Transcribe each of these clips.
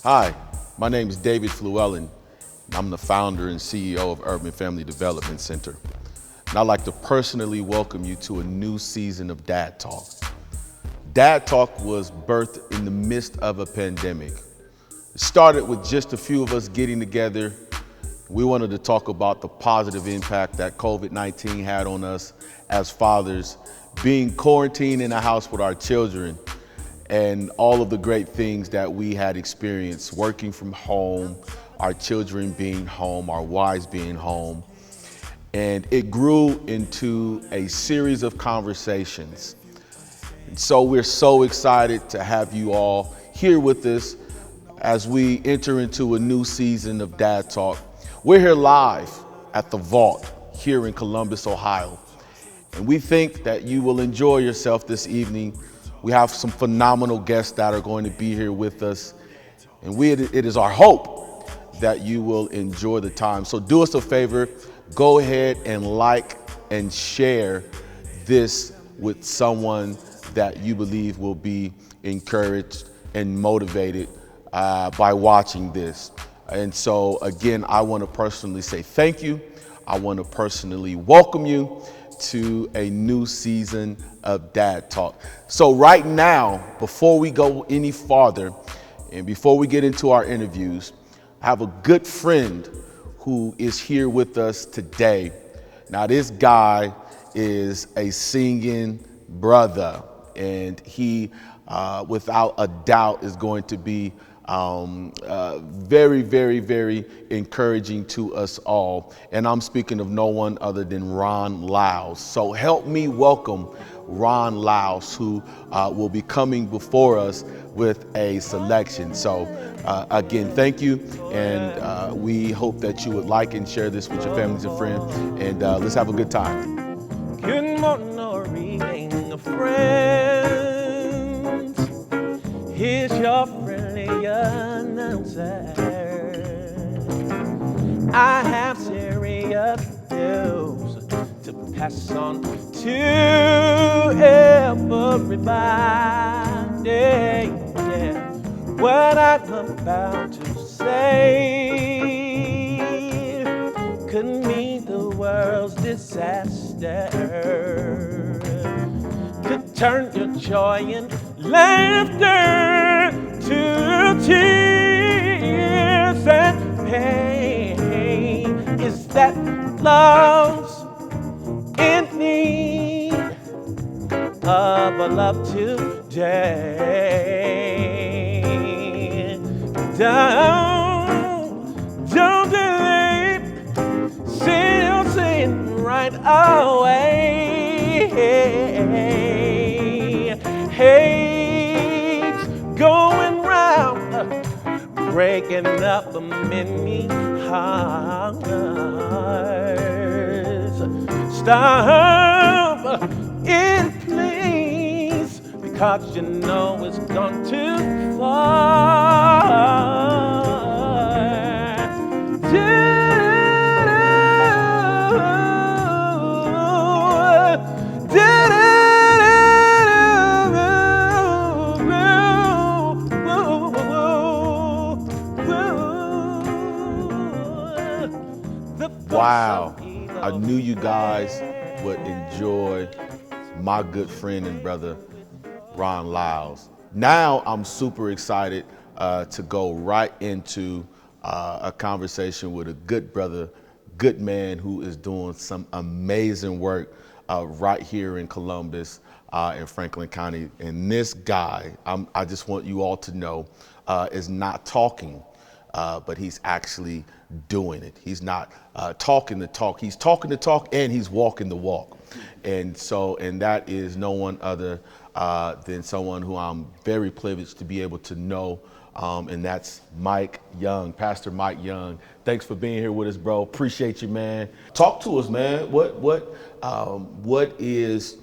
Hi, my name is David Fluellend. I'm the founder and CEO of Urban Family Development Center. And I'd like to personally welcome you to a new season of DadTalk. DadTalk was birthed in the midst of a pandemic. It started with just a few of us getting together. We wanted to talk about the positive impact that COVID-19 had on us as fathers, being quarantined in a house with our children, and all of the great things that we had experienced working from home, our children being home, our wives being home. And it grew into a series of conversations. And so we're so excited to have you all here with us as we enter into a new season of Dad Talk. We're here live at the Vault here in Columbus, Ohio. And we think that you will enjoy yourself this evening. We have some phenomenal guests that are going to be here with us. And it is our hope that you will enjoy the time. So do us a favor, go ahead and like and share this with someone that you believe will be encouraged and motivated by watching this. And so again, I want to personally say thank you. I want to personally welcome you to a new season of Dad Talk. So right now, before we go any farther and before we get into our interviews, I have a good friend who is here with us today. Now this guy is a singing brother, and he without a doubt is going to be very, very, very encouraging to us all. And I'm speaking of no one other than Ron Lyles. So help me welcome Ron Lyles, who will be coming before us with a selection. So again, thank you. And we hope that you would like and share this with your families and friends. And let's have a good time. Good morning, or remain a friend. Here's your friendly announcer. I have serious news to pass on to everybody. Yeah. What I'm about to say could mean the world's disaster, could turn your joy and laughter to tears and pain. Is that love's in need of a love today? Don't delay, still saying right away. Hate's going round, breaking up many hearts. Stop it, please, because you know it's gone too far. Wow, I knew you guys would enjoy my good friend and brother, Ron Lyles. Now I'm super excited to go right into a conversation with a good brother, good man who is doing some amazing work right here in Columbus in Franklin County. And this guy, I just want you all to know, is not talking, but he's actually doing it. He's not talking the talk. He's talking the talk and he's walking the walk. And that is no one other than someone who I'm very privileged to be able to know. And that's Mike Young, Pastor Mike Young. Thanks for being here with us, bro. Appreciate you, man. Talk to us, man. What is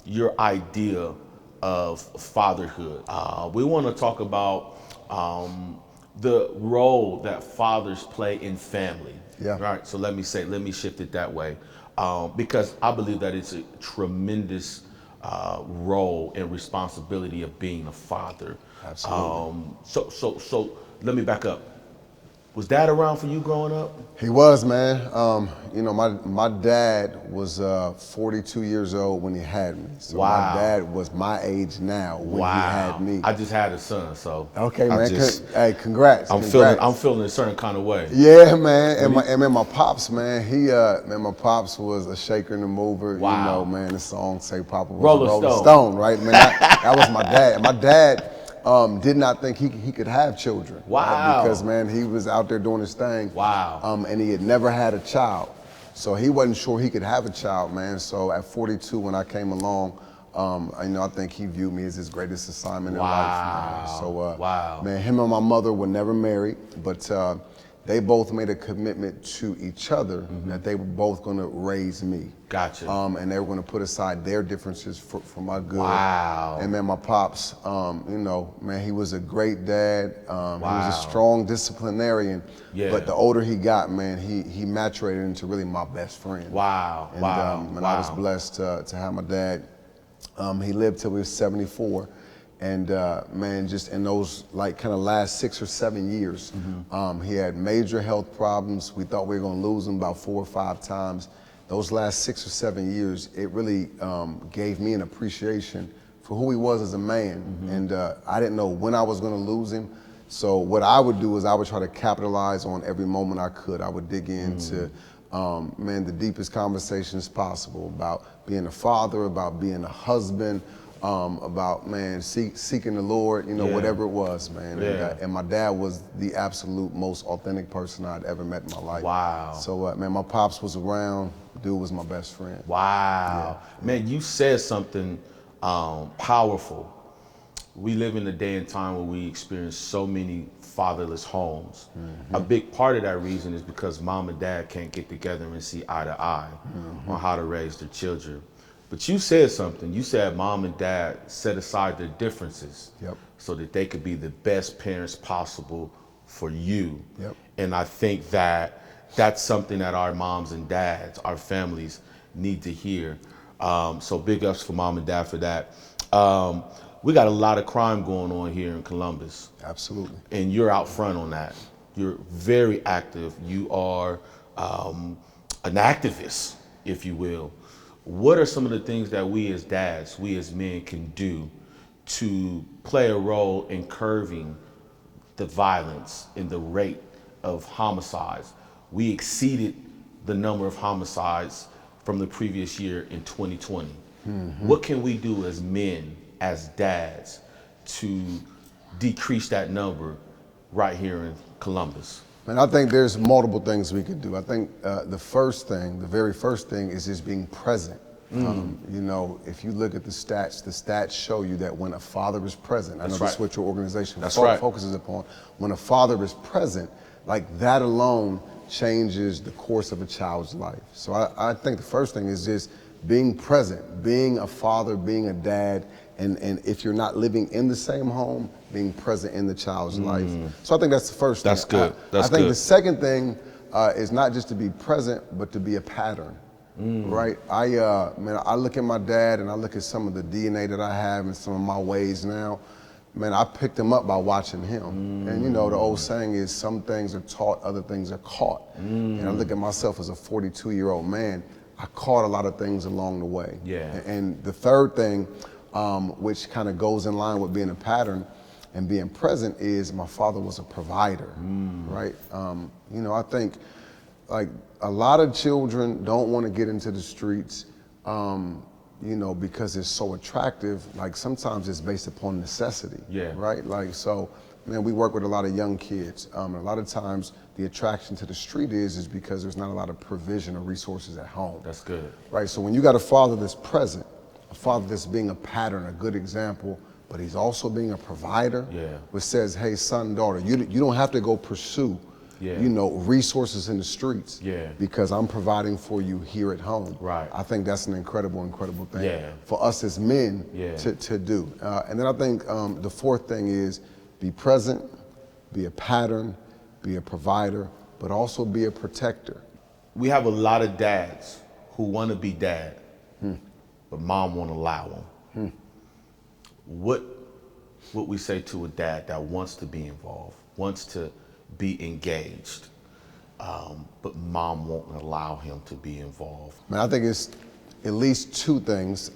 your idea of fatherhood? We want to talk about the role that fathers play in family. Yeah. Right. So let me shift it that way, because I believe that it's a tremendous role and responsibility of being a father. Absolutely. So let me back up. Was Dad around for you growing up? He was, man. You know, my dad was 42 years old when he had me. So Wow. my dad was my age now when he had me. I just had a son, so Okay, man. hey, Congrats. I'm feeling a certain kind of way. Yeah, man. And my pops, man. My pops was a shaker and a mover. Wow. You know, man. The song say Papa was Rolling a Rolling Stone. Stone, right? Man, that was my dad. And my dad did not think he could have children. Wow. Right? Because, man, he was out there doing his thing. Wow. And he had never had a child. So he wasn't sure he could have a child, man. So at 42, when I came along, I think he viewed me as his greatest assignment in life, man. So, man, him and my mother were never married, but they both made a commitment to each other that they were both going to raise me. Gotcha. And they were going to put aside their differences for my good. Wow. And man, my pops, man, he was a great dad. He was a strong disciplinarian. Yeah. But the older he got, man, he maturated into really my best friend. Wow. And, I was blessed to have my dad. He lived till he was 74. And man, just in those like kind of last 6 or 7 years, he had major health problems. We thought we were gonna lose him about 4 or 5 times. Those last 6 or 7 years, it really gave me an appreciation for who he was as a man. And I didn't know when I was gonna lose him. So what I would do is I would try to capitalize on every moment I could. I would dig into, man, the deepest conversations possible about being a father, about being a husband, about, man, seeking the Lord, whatever it was, man. Yeah. And my dad was the absolute most authentic person I'd ever met in my life. Wow. So, man, my pops was around. Dude was my best friend. Wow. Yeah. Man, you said something powerful. We live in a day and time where we experience so many fatherless homes. A big part of that reason is because mom and dad can't get together and see eye to eye on how to raise their children. But you said something. You said mom and dad set aside their differences so that they could be the best parents possible for you. And I think that that's something that our moms and dads, our families need to hear. So big ups for mom and dad for that. We got a lot of crime going on here in Columbus. Absolutely. And you're out front on that. You're very active. You are an activist, if you will. What are some of the things that we as dads, we as men can do to play a role in curbing the violence and the rate of homicides? We exceeded the number of homicides from the previous year in 2020. What can we do as men, as dads, to decrease that number right here in Columbus? And I think there's multiple things we could do. I think the very first thing is just being present. If you look at the stats show you that when a father is present, I know that's what your organization focuses upon, when a father is present, like that alone changes the course of a child's life. So I think the first thing is just being present, being a father, being a dad, and if you're not living in the same home, being present in the child's life. So I think that's the first thing. That's good. I think the second thing is not just to be present, but to be a pattern, right? I look at my dad and I look at some of the DNA that I have and some of my ways now. Man, I picked him up by watching him. And the old saying is some things are taught, other things are caught. And I look at myself as a 42-year-old man, I caught a lot of things along the way. And the third thing, which kind of goes in line with being a pattern and being present, is my father was a provider, right? I think like a lot of children don't want to get into the streets, because it's so attractive. Like sometimes it's based upon necessity, right? Like, so, man, we work with a lot of young kids. A lot of times the attraction to the street is because there's not a lot of provision or resources at home. That's good. Right, so when you got a father that's present, a father that's being a pattern, a good example, but he's also being a provider, which says, hey, son, daughter, you don't have to go pursue, resources in the streets, because I'm providing for you here at home. Right. I think that's an incredible thing for us as men to do. And then I think the fourth thing is be present, be a pattern, be a provider, but also be a protector. We have a lot of dads who want to be dad, but mom won't allow them. What would we say to a dad that wants to be involved, wants to be engaged, but mom won't allow him to be involved? Man, I think it's at least two things.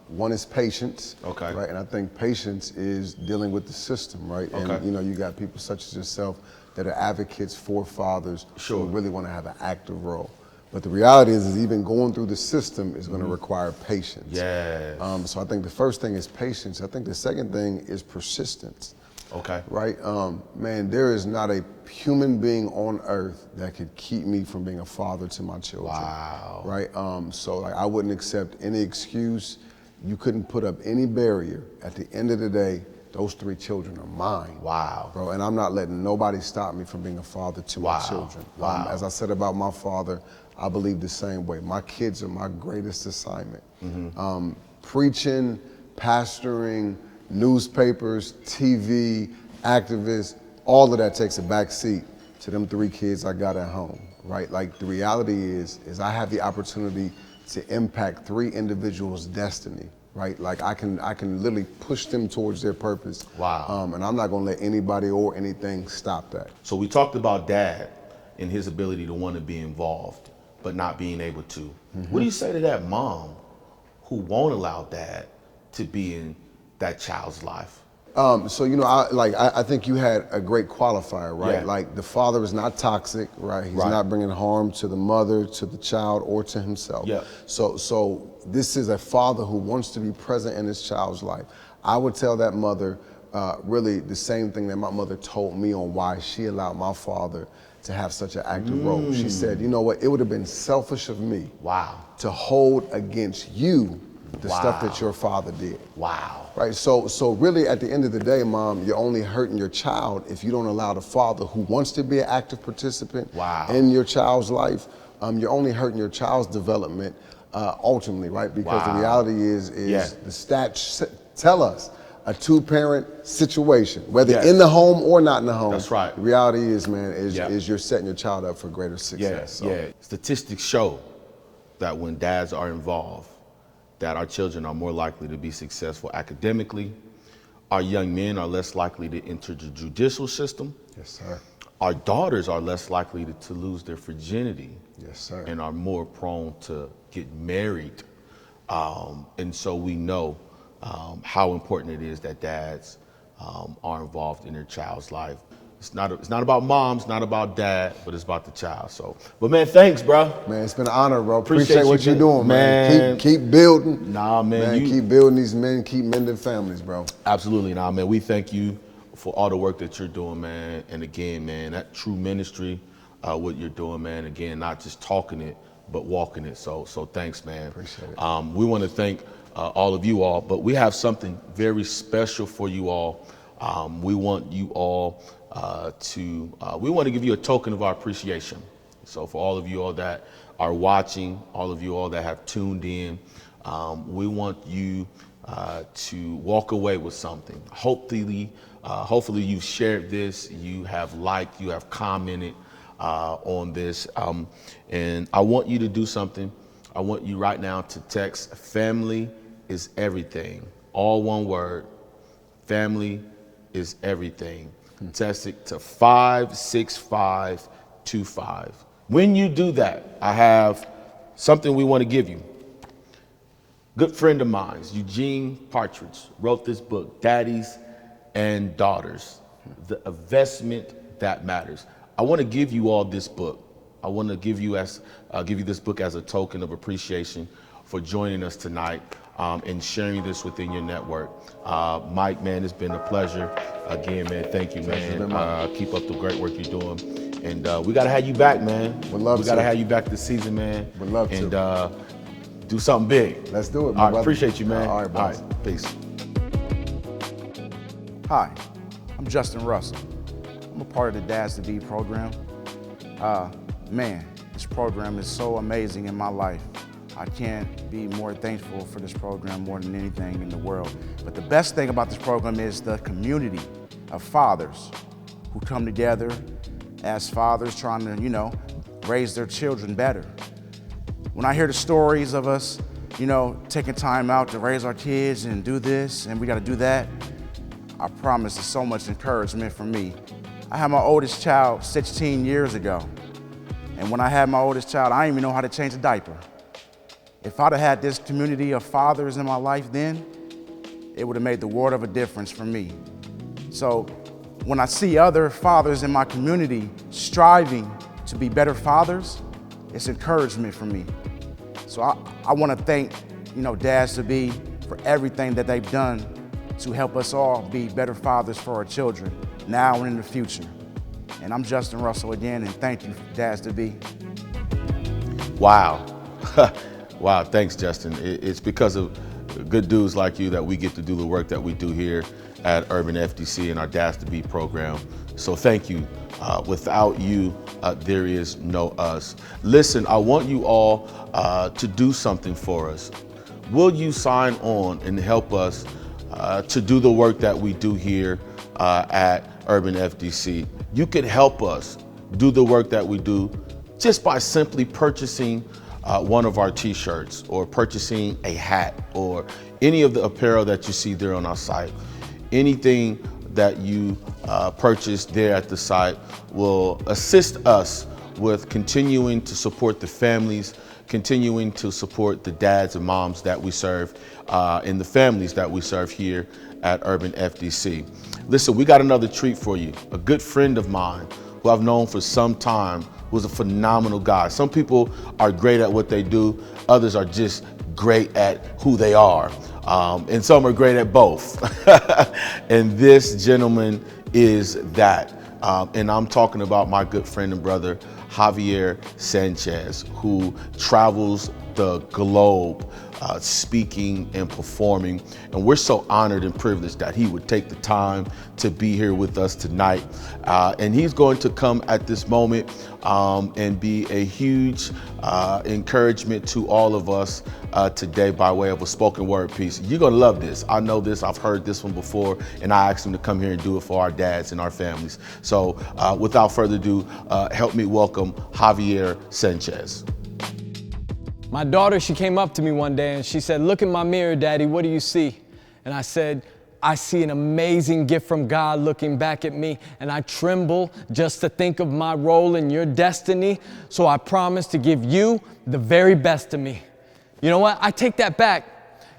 One is patience, Okay. right? And I think patience is dealing with the system, right? Okay. And you got people such as yourself that are advocates for fathers Sure. who really want to have an active role. But the reality is even going through the system is going to require patience. Yes. So I think the first thing is patience. I think the second thing is persistence. Okay. Right? Man, there is not a human being on earth that could keep me from being a father to my children. Wow. Right? So I wouldn't accept any excuse. You couldn't put up any barrier. At the end of the day, those 3 children are mine. Wow. Bro, and I'm not letting nobody stop me from being a father to my children. Wow. As I said about my father, I believe the same way. My kids are my greatest assignment. Preaching, pastoring, newspapers, TV, activists, all of that takes a back seat to them 3 kids I got at home, right? Like the reality is I have the opportunity to impact 3 individuals' destiny, right? Like I can literally push them towards their purpose. Wow. And I'm not gonna let anybody or anything stop that. So we talked about dad and his ability to want to be involved, but not being able to. What do you say to that mom who won't allow dad to be in that child's life? So I think you had a great qualifier, right? Yeah. Like the father is not toxic, right? He's Right. not bringing harm to the mother, to the child, or to himself. Yeah. So this is a father who wants to be present in his child's life. I would tell that mother really the same thing that my mother told me on why she allowed my father to have such an active role. She said, you know what? It would have been selfish of me Wow. to hold against you the stuff Wow. that your father did. Wow. Right, so really at the end of the day, Mom, you're only hurting your child if you don't allow the father who wants to be an active participant Wow. in your child's life, you're only hurting your child's development ultimately, right? Because Wow. the reality is Yeah. the stats tell us a 2-parent situation, whether Yes. in the home or not in the home. That's right. The reality is, man, Yeah. is you're setting your child up for greater success. Yeah, So. yeah. Statistics show that when dads are involved, that our children are more likely to be successful academically. Our young men are less likely to enter the judicial system. Yes, sir. Our daughters are less likely to lose their virginity. Yes, sir. And are more prone to get married. And so we know how important it is that dads are involved in their child's life. It's not about moms, not about dad, but it's about the child. So, but man, thanks, bro. Man, it's been an honor, bro. Appreciate Appreciate what you, you're doing, man. Keep building. Nah, man, keep building these men, keep mending families, bro. Absolutely, nah, man. We thank you for all the work that you're doing, man. And again, man, that true ministry, what you're doing, man. Again, not just talking it, but walking it. So thanks, man. Appreciate it. We want to thank all of you all, but we have something very special for you all. We want you all we want to give you a token of our appreciation. So for all of you all that are watching, all of you all that have tuned in, we want you to walk away with something. Hopefully you've shared this, you have liked, you have commented on this, and I want you to do something. I want you right now to text "family is everything," all one word. Family is everything. Text it to 56525. When you do that, I have something we want to give you. Good friend of mine, Eugene Partridge, wrote this book, Daddies and Daughters, The Investment That Matters. I want to give you all this book. I want to give you this book as a token of appreciation for joining us tonight and sharing this within your network. Mike, man, it's been a pleasure. Again, man, thank you, man. Keep up the great work you're doing. And we got to have you back, man. Would love We got to to. have you back this season, man. Would love and, to. And do something big. Let's do it, my All right, brother. appreciate you, man. All right, boss. Peace. Hi, I'm Justin Russell. I'm a part of the Dads to Be program. Man, this program is so amazing in my life. I can't be more thankful for this program more than anything in the world. But the best thing about this program is the community of fathers who come together as fathers trying to, raise their children better. When I hear the stories of us you know, taking time out to raise our kids and do this and we got to do that, I promise it's so much encouragement for me. I had my oldest child 16 years ago. And when I had my oldest child, I didn't even know how to change a diaper. If I'd have had this community of fathers in my life then, it would have made the world of a difference for me. So when I see other fathers in my community striving to be better fathers, it's encouragement for me. So I want to thank, you know, Dads-to-Be for everything that they've done to help us all be better fathers for our children, now and in the future. And I'm Justin Russell again, and thank you, Dads-to-Be. Wow. Wow, thanks, Justin. It's because of good dudes like you that we get to do the work that we do here at UrbanFDC and our Dads-to-Be program. So thank you. Without you, there is no us. Listen, I want you all to do something for us. Will you sign on and help us to do the work that we do here at UrbanFDC? You can help us do the work that we do just by simply purchasing one of our t-shirts or purchasing a hat or any of the apparel that you see there on our site. Anything that you purchase there at the site will assist us with continuing to support the families, continuing to support the dads and moms that we serve and the families that we serve here at UrbanFDC. Listen, we got another treat for you. A good friend of mine who I've known for some time, who's a phenomenal guy. Some people are great at what they do, others are just great at who they are, and some are great at both. And this gentleman is that. And I'm talking about my good friend and brother, Javier Sanchez, who travels the globe speaking and performing. And we're so honored and privileged that he would take the time to be here with us tonight. And he's going to come at this moment and be a huge encouragement to all of us today by way of a spoken word piece. You're gonna love this. I know this, I've heard this one before, and I asked him to come here and do it for our dads and our families. So without further ado, help me welcome Javier Sanchez. My daughter, she came up to me one day and she said, "Look in my mirror, Daddy, what do you see?" And I said, "I see an amazing gift from God looking back at me, and I tremble just to think of my role in your destiny, so I promise to give you the very best of me." You know what? I take that back.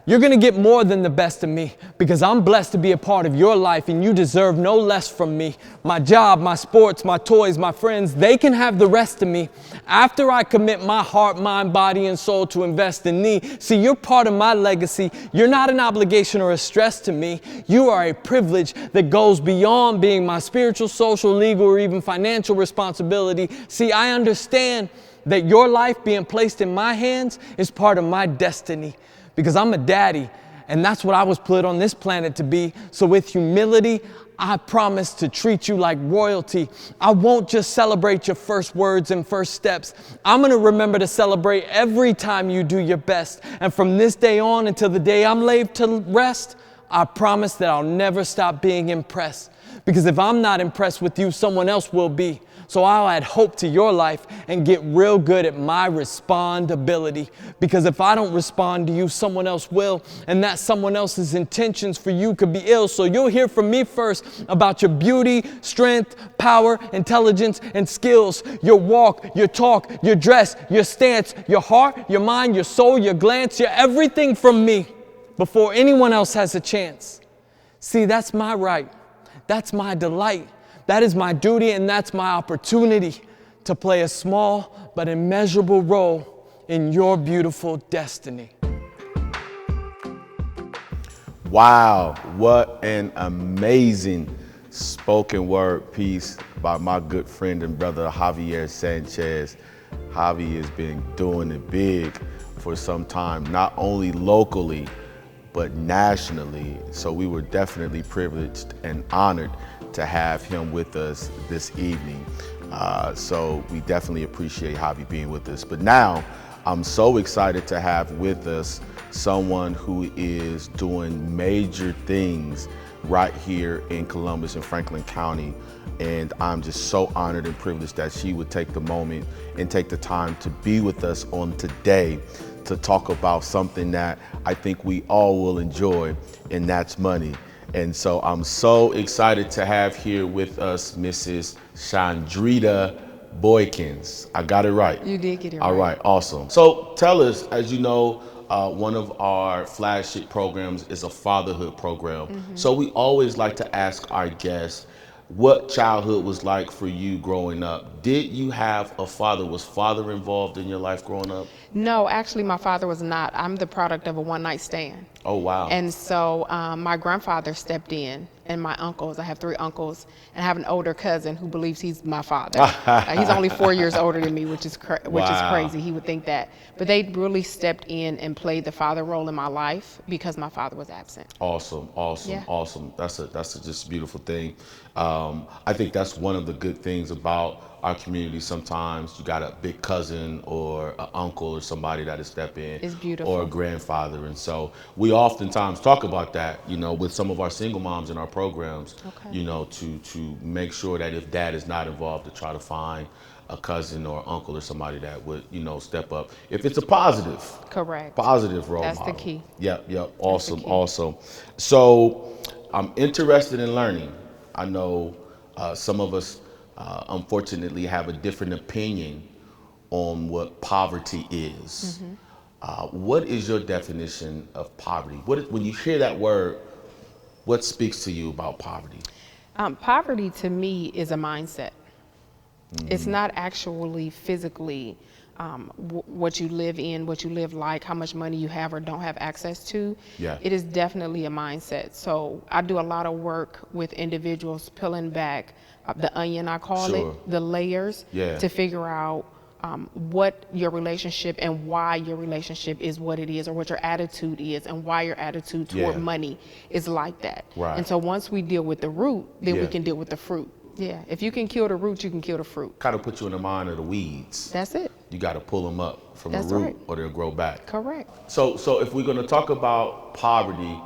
You're gonna get more than the best of me because I'm blessed to be a part of your life and you deserve no less from me. My job, my sports, my toys, my friends, they can have the rest of me. After I commit my heart, mind, body, and soul to invest in thee, see, you're part of my legacy. You're not an obligation or a stress to me. You are a privilege that goes beyond being my spiritual, social, legal, or even financial responsibility. See, I understand that your life being placed in my hands is part of my destiny. Because I'm a daddy, and that's what I was put on this planet to be. So with humility, I promise to treat you like royalty. I won't just celebrate your first words and first steps. I'm gonna remember to celebrate every time you do your best. And from this day on until the day I'm laid to rest, I promise that I'll never stop being impressed. Because if I'm not impressed with you, someone else will be. So I'll add hope to your life and get real good at my respondability. Because if I don't respond to you, someone else will. And that someone else's intentions for you could be ill. So you'll hear from me first about your beauty, strength, power, intelligence, and skills. Your walk, your talk, your dress, your stance, your heart, your mind, your soul, your glance, your everything from me before anyone else has a chance. See, that's my right. That's my delight. That is my duty, and that's my opportunity to play a small but immeasurable role in your beautiful destiny. Wow, what an amazing spoken word piece by my good friend and brother Javier Sanchez. Javi has been doing it big for some time, not only locally, but nationally. So we were definitely privileged and honored to have him with us this evening. So we definitely appreciate Javi being with us. But now I'm so excited to have with us someone who is doing major things right here in Columbus and Franklin County. And I'm just so honored and privileged that she would take the moment and take the time to be with us on today to talk about something that I think we all will enjoy, and that's money. And so I'm so excited to have here with us Mrs. Shandrita Boykins. I got it right. You did get it right. All right, awesome. So tell us, as you know, one of our flagship programs is a fatherhood program. So we always like to ask our guests what childhood was like for you growing up. Did you have a father? Was father involved in your life growing up? No, actually, my father was not. I'm the product of a one-night stand. Oh, wow. And so my grandfather stepped in, and my uncles. I have 3 uncles, and I have an older cousin who believes he's my father. He's only 4 years older than me, which is crazy. He would think that. But they really stepped in and played the father role in my life because my father was absent. Awesome, awesome, Yeah. awesome. That's a just a beautiful thing. I think that's one of the good things about our community. Sometimes you got a big cousin or an uncle or somebody that'll step in. It's beautiful. Or a grandfather. And so we oftentimes talk about that, you know, with some of our single moms in our programs, Okay. you know, to make sure that if dad is not involved, to try to find a cousin or uncle or somebody that would, you know, step up. If it's a positive. Correct. Positive role That's model. the key. Yep, yep. the Awesome, key. awesome. So I'm interested in learning. I know some of us unfortunately have a different opinion on what poverty is. What is your definition of poverty? When you hear that word, what speaks to you about poverty? Poverty to me is a mindset. It's not actually physically what you live in, what you live like, how much money you have or don't have access to. Yeah. It is definitely a mindset. So I do a lot of work with individuals peeling back the onion, I call Sure. it, the layers, Yeah. to figure out what your relationship and why your relationship is what it is, or what your attitude is and why your attitude toward Yeah. money is like that. Right. And so once we deal with the root, then we Yeah. can deal with the fruit. Yeah, if you can kill the root, you can kill the fruit. Kind of put you in the mind of the weeds. That's it. You got to pull them up from That's the root right. or they'll grow back. Correct. So if we're going to talk about poverty,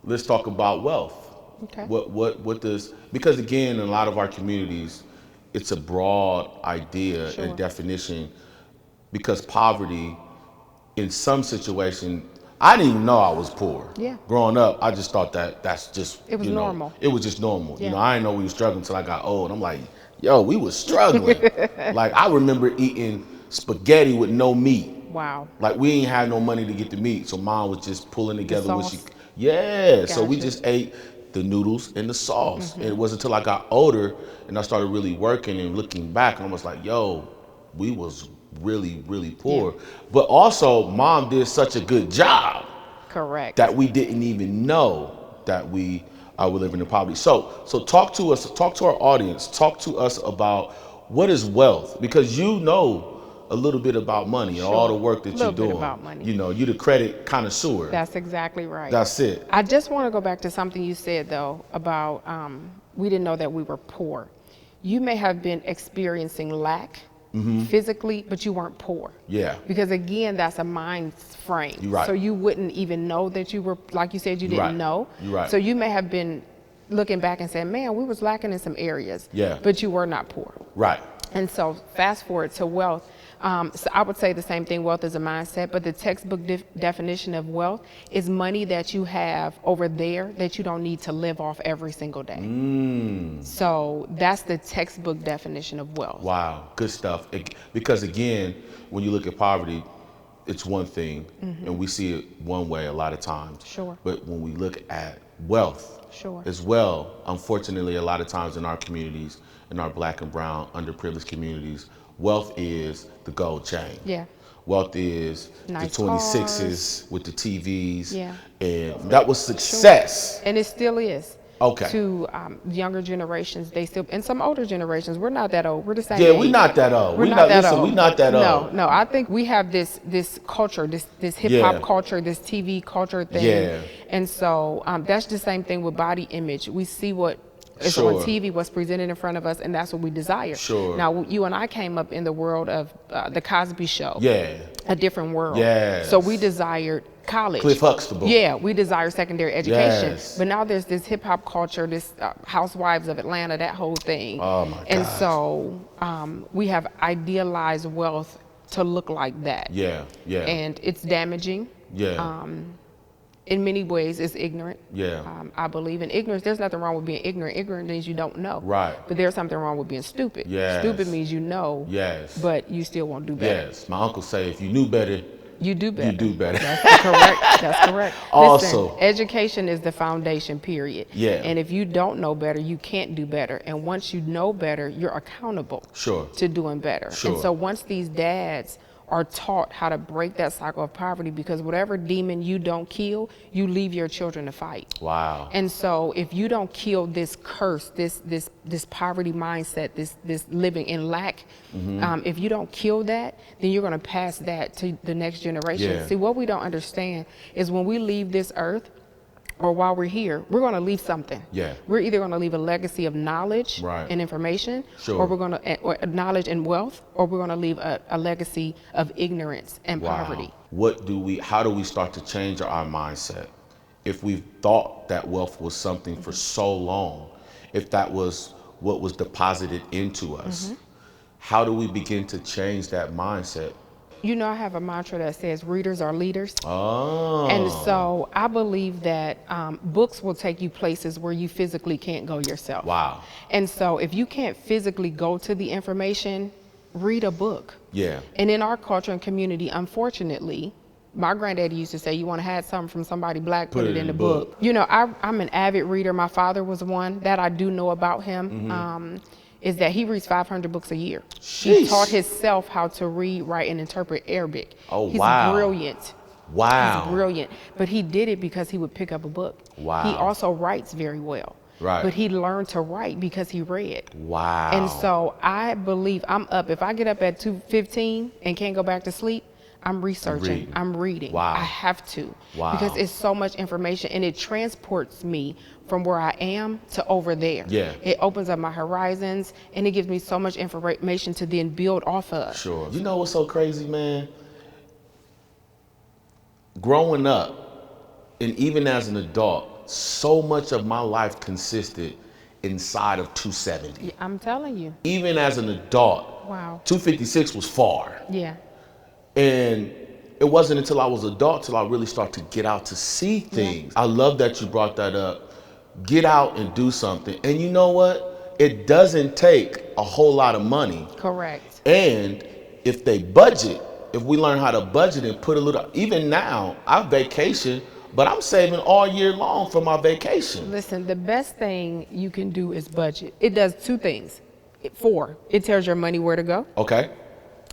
let's talk about wealth. Okay. What does, because again, in a lot of our communities, it's a broad idea Sure. and definition, because poverty in some situation, I didn't even know I was poor. Yeah. Growing up, I just thought that's just, It was you know, normal. It was just normal. Yeah. You know, I didn't know we were struggling until I got old. I'm like, yo, we was struggling. Like, I remember eating spaghetti with no meat. Wow. Like, we ain't had no money to get the meat, so mom was just pulling together what she, sauce. yeah. So we Gotcha. just ate the noodles and the sauce. And it wasn't until I got older and I started really working and looking back, and I was like, yo, we was really, really poor. Yeah. But also, mom did such a good job Correct. that we didn't even know that we were living in poverty. So talk to us, talk to our audience, talk to us about what is wealth, because you know a little bit about money and all the work that you're Little bit doing. about money. You know, you're the credit connoisseur. That's exactly right. That's it. I just want to go back to something you said, though, about we didn't know that we were poor. You may have been experiencing lack physically, but you weren't poor. Yeah. Because again, that's a mind frame. You're right. So you wouldn't even know that you were, like you said, you You're didn't right. know. You're right. So you may have been looking back and saying, man, we was lacking in some areas. Yeah. But you were not poor. Right. And so fast forward to wealth. So I would say the same thing, wealth is a mindset, but the textbook definition of wealth is money that you have over there that you don't need to live off every single day. So that's the textbook definition of wealth. Wow, good stuff. Because again, when you look at poverty, it's one thing, and we see it one way a lot of times. Sure. But when we look at wealth Sure. as well, unfortunately, a lot of times in our communities, in our black and brown underprivileged communities, wealth is the gold chain. Yeah. Wealth is Nice the 26s with the TVs. Yeah. And that was success. And it still is. Okay. To younger generations, they still, and some older generations, we're not that old. We're the same Yeah, age. we're not that old. We're We not not- that listen, old. we not that old. No, I think we have this culture, this hip hop Yeah. culture, this TV culture thing. Yeah. And so that's the same thing with body image. We see what is Sure. on TV, what's presented in front of us, and that's what we desire. Sure. Now, you and I came up in the world of the Cosby Show. Yeah. A different world. Yes. So we desired college. Cliff Huxtable. Yeah, we desire secondary education. Yes. But now there's this hip hop culture, this Housewives of Atlanta, that whole thing. Oh, my And gosh. so we have idealized wealth to look like that. Yeah, yeah. And it's damaging. Yeah. In many ways, it's ignorant. Yeah. I believe in ignorance. There's nothing wrong with being ignorant. Ignorant means you don't know. Right. But there's something wrong with being stupid. Yes. Stupid means you know, Yes. but you still won't do better. Yes. My uncle say if you knew better, You do better. you do better. That's correct. That's correct. Also- Listen, education is the foundation, period. Yeah. And if you don't know better, you can't do better. And once you know better, you're accountable Sure. to doing better. Sure. And so once these dads are taught how to break that cycle of poverty, because whatever demon you don't kill, you leave your children to fight. Wow. And so if you don't kill this curse, this poverty mindset, this living in lack, if you don't kill that, then you're going to pass that to the next generation. Yeah. See, what we don't understand is when we leave this earth, or while we're here, we're going to leave something. Yeah. We're either going to leave a legacy of knowledge Right. and information, Sure. or we're going to or knowledge and wealth, or we're going to leave a legacy of ignorance and poverty. How do we start to change our mindset? If we've thought that wealth was something for so long, if that was what was deposited into us, how do we begin to change that mindset? You know, I have a mantra that says readers are leaders. Oh. And so I believe that books will take you places where you physically can't go yourself. Wow. And so if you can't physically go to the information, read a book. Yeah. And in our culture and community, unfortunately, my granddaddy used to say, you want to have something from somebody black, put it in the book. You know, I'm an avid reader. My father was one. That I do know about him. Is that he reads 500 books a year. He Sheesh. taught himself how to read, write, and interpret Arabic. Oh, He's wow. brilliant. Wow. He's brilliant. But he did it because he would pick up a book. Wow. He also writes very well. Right. But he learned to write because he read. Wow. And so I believe I'm up. If I get up at 2:15 and can't go back to sleep, I'm researching. Reading. I'm reading. Wow. I have to. Wow. Because it's so much information and it transports me from where I am to over there. Yeah. It opens up my horizons and it gives me so much information to then build off of. Sure. You know what's so crazy, man? Growing up, and even as an adult, so much of my life consisted inside of 270. Yeah, I'm telling you. Even as an adult, Wow. 256 was far. Yeah. And it wasn't until I was an adult till I really started to get out to see things. I love that you brought that up. Get out and do something. And you know what? It doesn't take a whole lot of money. Correct. And if they budget, if we learn how to budget and put a little, even now, I vacation, but I'm saving all year long for my vacation. Listen, the best thing you can do is budget. It does two things. It tells your money where to go Okay.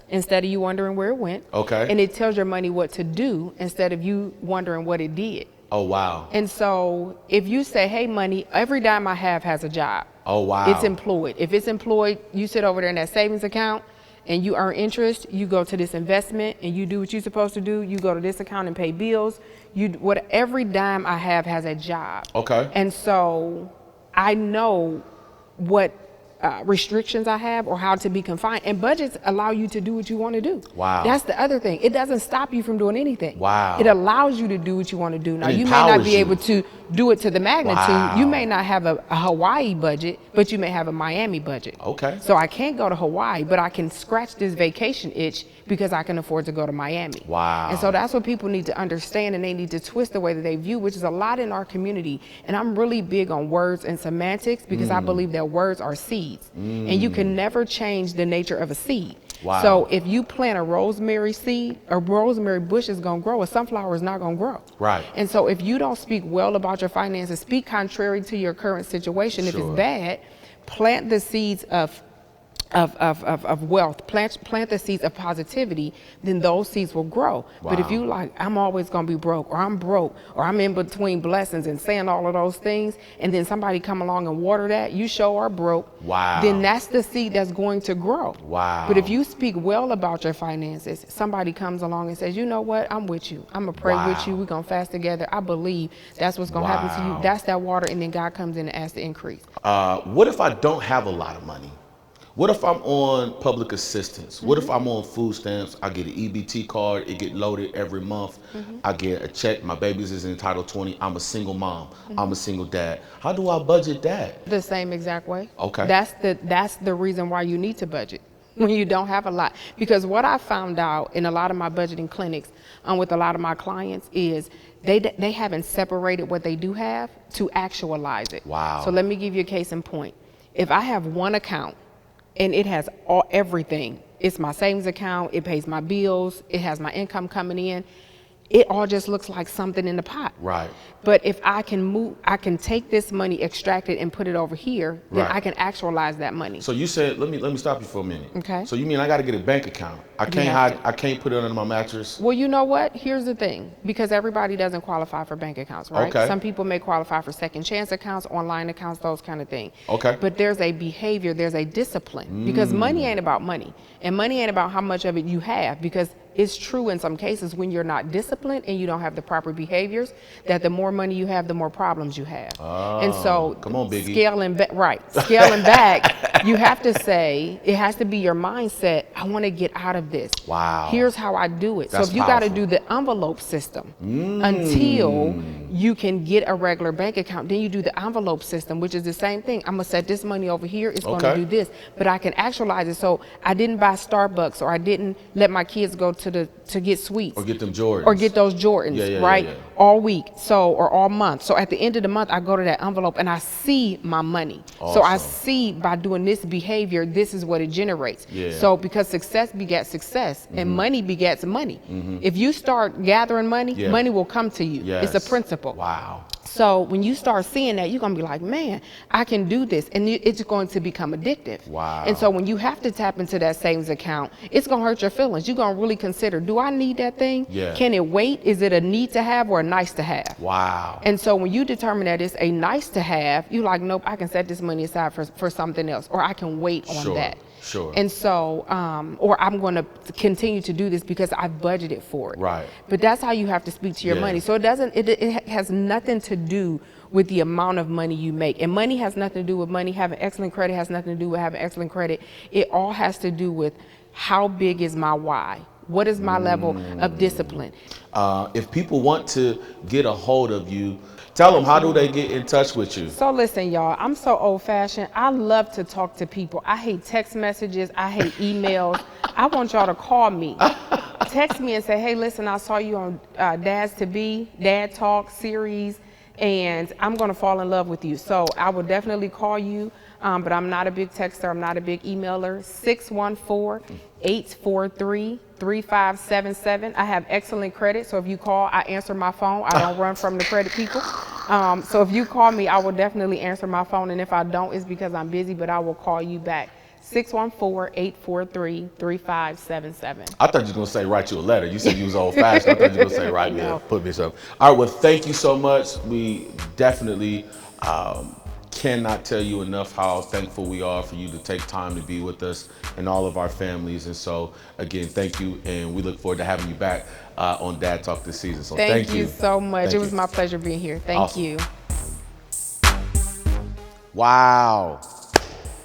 instead of you wondering where it went. Okay. And it tells your money what to do instead of you wondering what it did. Oh, wow. And so if you say, hey, money, every dime I have has a job. Oh, wow. It's employed. If it's employed, you sit over there in that savings account and you earn interest, you go to this investment and you do what you're supposed to do. You go to this account and pay bills. Every dime I have has a job. Okay. And so I know what restrictions I have or how to be confined. And budgets allow you to do what you want to do. Wow. That's the other thing. It doesn't stop you from doing anything. Wow. It allows you to do what you want to do. Now, It you may not empowers be you. able to do it to the magnitude. Wow. You may not have a Hawaii budget, but you may have a Miami budget. Okay. So I can't go to Hawaii, but I can scratch this vacation itch because I can afford to go to Miami. Wow. And so that's what people need to understand, and they need to twist the way that they view, which is a lot in our community. And I'm really big on words and semantics because I believe that words are seeds. And you can never change the nature of a seed. Wow. So if you plant a rosemary seed, a rosemary bush is going to grow. A sunflower is not going to grow. Right. And so if you don't speak well about your finances, speak contrary to your current situation. If Sure. it's bad, plant the seeds of wealth, plant the seeds of positivity, then those seeds will grow. But if Wow. you like, I'm always gonna be broke, or I'm broke, or I'm in between blessings and saying all of those things, and then somebody come along and water that, you sure are broke. Wow. Then that's the seed that's going to grow. Wow. But if you speak well about your finances, somebody comes along and says, you know what, I'm with you. I'm gonna pray Wow. with you. We're gonna fast together. I believe that's what's gonna happen to Wow. you. That's that water, and then God comes in and asks to increase. What if I don't have a lot of money? What if I'm on public assistance? What if I'm on food stamps? I get an EBT card, it get loaded every month. I get a check, my babies is entitled 20. I'm a single mom, I'm a single dad. How do I budget that? The same exact way. Okay. That's the reason why you need to budget. when you don't have a lot. Because what I found out in a lot of my budgeting clinics with a lot of my clients is they haven't separated what they do have to actualize it. Wow. So let me give you a case in point. If I have one account and it has everything, it's my savings account, it pays my bills, it has my income coming in, it all just looks like something in the pot. Right. But if I can take this money, extract it, and put it over here, then Right. I can actualize that money. So you said, let me stop you for a minute. Okay. So you mean I got to get a bank account? I can't put it under my mattress. Well, you know what? Here's the thing, because everybody doesn't qualify for bank accounts, right? Okay. Some people may qualify for second chance accounts, online accounts, those kind of things. Okay. But there's a behavior, there's a discipline, because money ain't about money, and money ain't about how much of it you have, because it's true in some cases when you're not disciplined and you don't have the proper behaviors, that the more money you have, the more problems you have. And so come on, Biggie. scaling back, you have to say, it has to be your mindset, I want to get out of this. Wow. Here's how I do it. That's so if you got to powerful. do the envelope system until you can get a regular bank account, then you do the envelope system, which is the same thing. I'm gonna set this money over here, it's gonna Okay. do this, but I can actualize it. So I didn't buy Starbucks, or I didn't let my kids go to get sweets. Or get them Jordans. Or get those Jordans, Yeah, right? yeah. All week, or all month. So at the end of the month, I go to that envelope and I see my money. So I Awesome. see by doing this behavior, this is what it generates. Yeah. So because success begets success and money begets money. If you start gathering money, Yeah. money will come to you. Yes. It's a principle. Wow. So when you start seeing that, you're gonna be like, man, I can do this, and it's going to become addictive. Wow. And so when you have to tap into that savings account, it's gonna hurt your feelings. You're gonna really consider, do I need that thing? Yeah. Can it wait? Is it a need to have or a nice to have? Wow. And so when you determine that it's a nice to have, you're like, nope, I can set this money aside for something else, or I can wait on Sure, that. sure. And so, or I'm going to continue to do this because I budgeted for it. Right. But that's how you have to speak to your Yeah. money. So it has nothing to do with the amount of money you make. And money has nothing to do with money. Having excellent credit has nothing to do with having excellent credit. It all has to do with how big is my why? What is my level of discipline? If people want to get a hold of you, tell them, how do they get in touch with you? So listen, y'all, I'm so old fashioned. I love to talk to people. I hate text messages. I hate emails. I want y'all to call me. Text me and say, hey, listen, I saw you on Dads to Be, DadTalk series, and I'm going to fall in love with you. So I will definitely call you, but I'm not a big texter. I'm not a big emailer. 614-843-3577. I have excellent credit, so if you call, I answer my phone. I don't run from the credit people. So if you call me, I will definitely answer my phone, and if I don't, it's because I'm busy, but I will call you back. 614-843-3577. I thought you were going to say write you a letter. You said you was old fashioned. I thought you were going to say write me No. put me something. All right, well, thank you so much. We definitely cannot tell you enough how thankful we are for you to take time to be with us and all of our families. And so, again, thank you. And we look forward to having you back on Dad Talk this season. So Thank you so much. Thank It was you. my pleasure being here. Thank Awesome. you. Wow.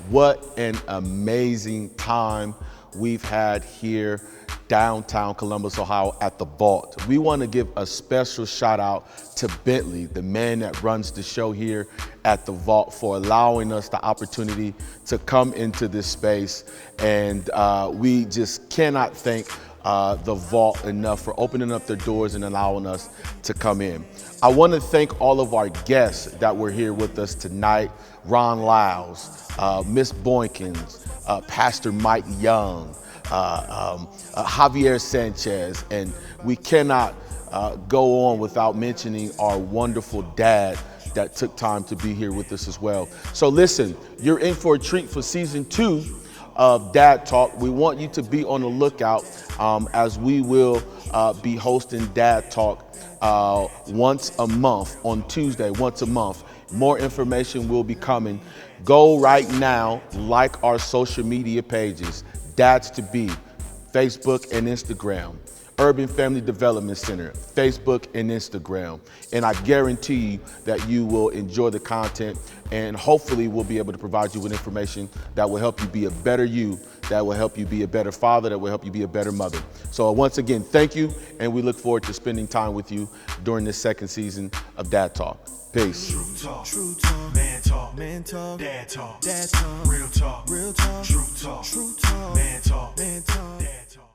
What an amazing time we've had here downtown Columbus, Ohio at the Vault. We want to give a special shout out to Bentley, the man that runs the show here at the Vault, for allowing us the opportunity to come into this space. And we just cannot thank the Vault enough for opening up their doors and allowing us to come in. I want to thank all of our guests that were here with us tonight. Ron Lyles, Miss Boykins, Pastor Mike Young, Javier Sanchez, and we cannot go on without mentioning our wonderful dad that took time to be here with us as well. So listen, you're in for a treat for season 2 of Dad Talk. We want you to be on the lookout as we will be hosting Dad Talk once a month on Tuesday, once a month. More information will be coming. Go right now, like our social media pages, Dads to Be, Facebook and Instagram, Urban Family Development Center, Facebook and Instagram. And I guarantee you that you will enjoy the content, and hopefully we'll be able to provide you with information that will help you be a better you that will help you be a better father, that will help you be a better mother. So once again, thank you, and we look forward to spending time with you during this second season of Dad Talk. Peace. True talk, man talk, dad talk, real talk, true talk, man talk, dad talk.